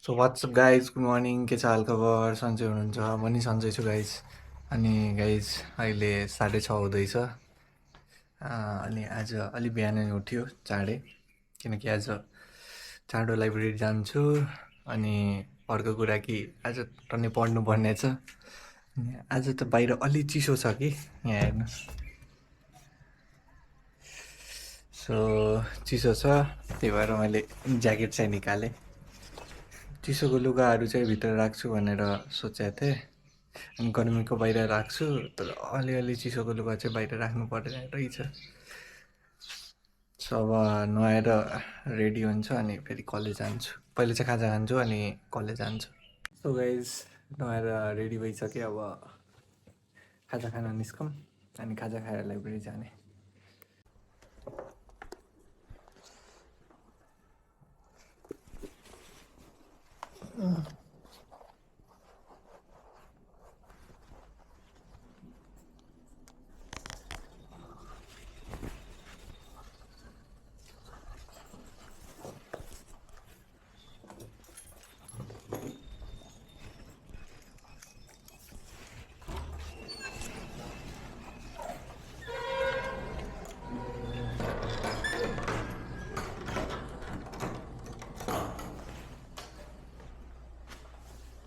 So WhatsApp guys, good morning. के छ हालखबर? सन्चै हुनुहुन्छ? म नि सन्चै छु गाइज। अनि गाइज अहिले 6:30 हुँदैछ। अनि आज अलि बिहानै उठ्यो चाँडै, किनकि आज चाँडो लाइब्रेरी जान्छु। अनि अर्को कुरा कि आज टन्नै पढ्नु पर्ने छ। अनि आज त बाहिर अलि चिसो छ कि, यहाँ हेर्नुहोस्। सो चिसो छ, त्यही भएर मैले ज्याकेट चाहिँ निकालेँ। चिसोको लुगाहरू चाहिँ भित्र राख्छु भनेर सोचेको थिएँ, अनि गर्मीको बाहिर राख्छु। तर अलिअलि चिसोको लुगा चाहिँ बाहिर राख्नु पर्ने रहेछ। सो अब नुहाएर रेडी हुन्छ अनि फेरि कलेज जान्छु। पहिले चाहिँ खाजा खान्छु अनि कलेज जान्छु। सो गाइज नुहाएर रेडी भइसक्यो, अब खाजा खान निस्कौँ अनि खाजा खाएर लाइब्रेरी जाने।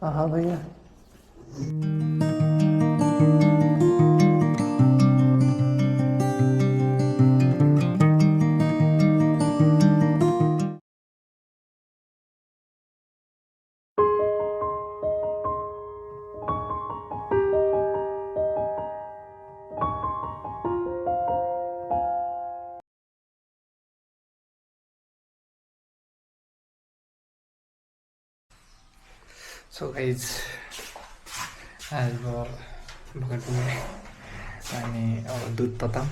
हाँ भैया। सो गाइज आज भर्खर अनि अब दुध तताम।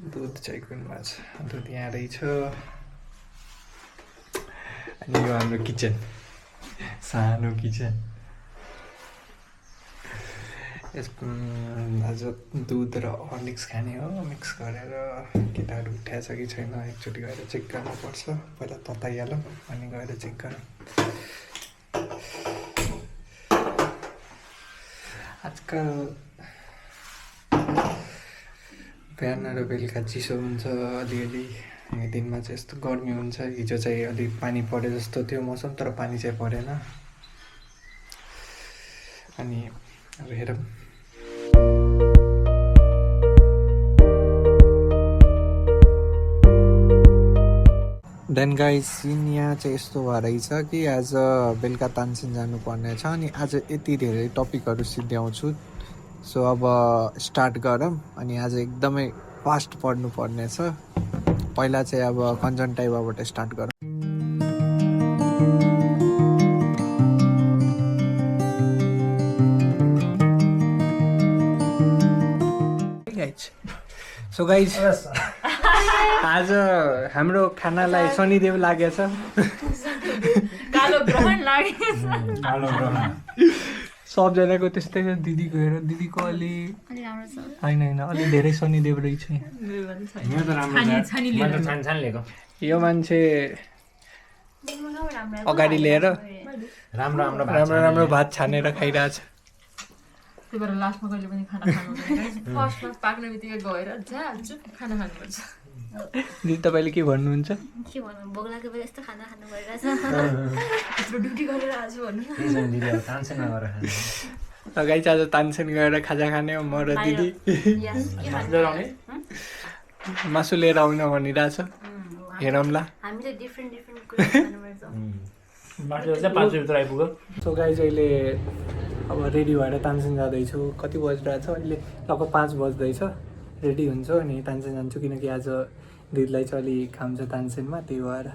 दुध चाहिँ कुनमा छ, दुध यहाँ रहेछ। अनि यो हाम्रो किचन, सानो किचन। आज दुध र हर्लिक्स खाने हो, मिक्स गरेर। केटाहरू उठाएछ कि छैन एकचोटि गएर चेक गर्नुपर्छ। पहिला तताइहालौँ अनि गएर चेक गरौँ। आजकल बिहान र बेलुका चिसो हुन्छ अलिअलि, दिनमा चाहिँ यस्तो गर्मी हुन्छ। हिजो चाहिँ अलिक पानी परे जस्तो थियो मौसम, तर पानी चाहिँ परेन। अनि अब हेरौँ। देन गाइस सिन यहाँ चाहिँ यस्तो भएर रहेछ कि आज बेलुका तानसेन जानुपर्ने छ। अनि आज यति धेरै टपिकहरू सिद्ध्याउँछु। सो अब स्टार्ट गरौँ। अनि आज एकदमै फास्ट पढ्नु पर्ने छ। पहिला चाहिँ अब कन्जन्टाइभाबाट स्टार्ट गरौँ। सो गाइज आज हाम्रो खानालाई शनिदेव लागेछ। कालो ग्रहण लागेछ। सबजनाको त्यस्तै छ। दिदीको हेर, दिदीको अलि होइन अलि धेरै शनिदेव रहेछ। यो मान्छे अगाडि लिएर राम्रो भात छानेर खाइरहेछ। त्यही भएर लास्टमा कहिले पनि खाना खानु हुँदैन। फर्स्ट पाक्ने बित्तिकै गएर झ्याल्छु खाना खानुपर्छ। दिदी तपाईँले के भन्नुहुन्छ? के भन्नु, भोक लागेपछि यस्तो खाना खानु परिरहेछ। यत्रो ड्युटी गरेर आज भन्नु। गाइस आज तानसेन गएर खाजा खाने हो म र दिदी। मासु लिएर आउन भनिरहेछ, हेरौँला। हामीले डिफ्रेन्ट कुरा खानुपर्छ। सो गाइस अहिले अब रेडी भएर तानसेन जाँदैछु। कति बजिरहेछ अहिले? लगभग 5 बज्दैछ। रेडी हुन्छु अनि तानसेन जान्छु, किनकि आज दिदीलाई चाहिँ अलि काम छ तानसेनमा, त्यही भएर।